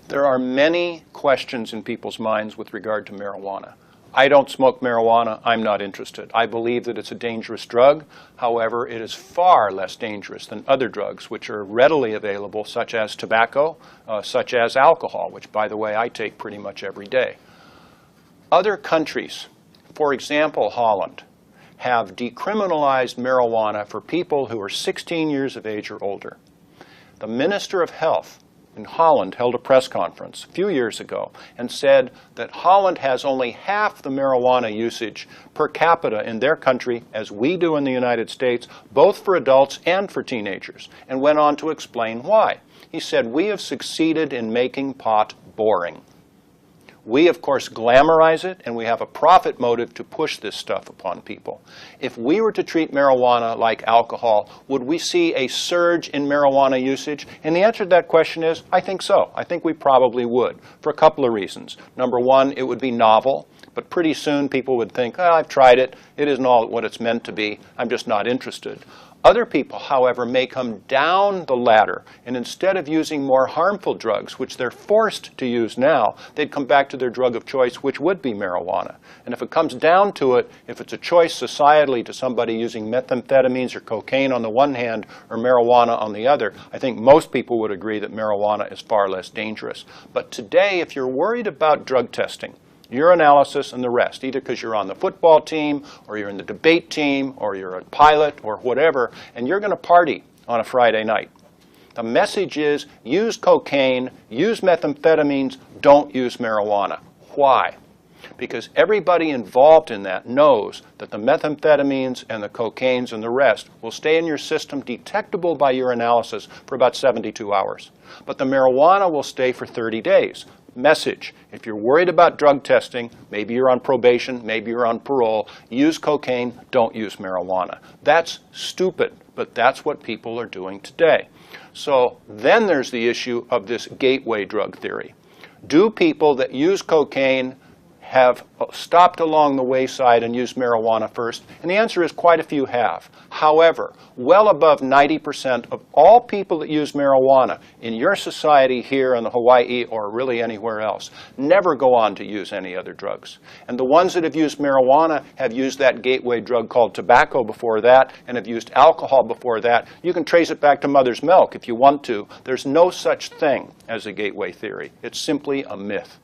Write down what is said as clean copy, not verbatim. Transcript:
There are many questions in people's minds with regard to marijuana. I don't smoke marijuana. I'm not interested. I believe that it's a dangerous drug. However, it is far less dangerous than other drugs which are readily available, such as tobacco, such as alcohol, which, by the way, I take pretty much every day. Other countries, for example, Holland, have decriminalized marijuana for people who are 16 years of age or older. The Minister of Health in Holland held a press conference a few years ago and said that Holland has only half the marijuana usage per capita in their country as we do in the United States, both for adults and for teenagers, and went on to explain why. He said, "We have succeeded in making pot boring. We, of course, glamorize it, and we have a profit motive to push this stuff upon people. If we were to treat marijuana like alcohol, would we see a surge in marijuana usage?" And the answer to that question is, I think so. I think we probably would, for a couple of reasons. Number one, it would be novel, but pretty soon people would think, "Oh, I've tried it. It isn't all what it's meant to be. I'm just not interested." Other people, however, may come down the ladder, and instead of using more harmful drugs, which they're forced to use now, they'd come back to their drug of choice, which would be marijuana. And if it comes down to it, if it's a choice societally to somebody using methamphetamines or cocaine on the one hand or marijuana on the other, I think most people would agree that marijuana is far less dangerous. But today, if you're worried about drug testing, urinalysis and the rest, either because you're on the football team or you're in the debate team or you're a pilot or whatever, and you're going to party on a Friday night. The message is use cocaine, use methamphetamines, don't use marijuana. Why? Because everybody involved in that knows that the methamphetamines and the cocaines and the rest will stay in your system detectable by urinalysis for about 72 hours. But the marijuana will stay for 30 days. Message: if you're worried about drug testing, maybe you're on probation, maybe you're on parole, use cocaine, don't use marijuana. That's stupid, but that's what people are doing today. So then there's the issue of this gateway drug theory. Do people that use cocaine have stopped along the wayside and used marijuana first? And the answer is quite a few have. However, well above 90% of all people that use marijuana in your society here in Hawaii or really anywhere else never go on to use any other drugs. And the ones that have used marijuana have used that gateway drug called tobacco before that and have used alcohol before that. You can trace it back to mother's milk if you want to. There's no such thing as a gateway theory. It's simply a myth.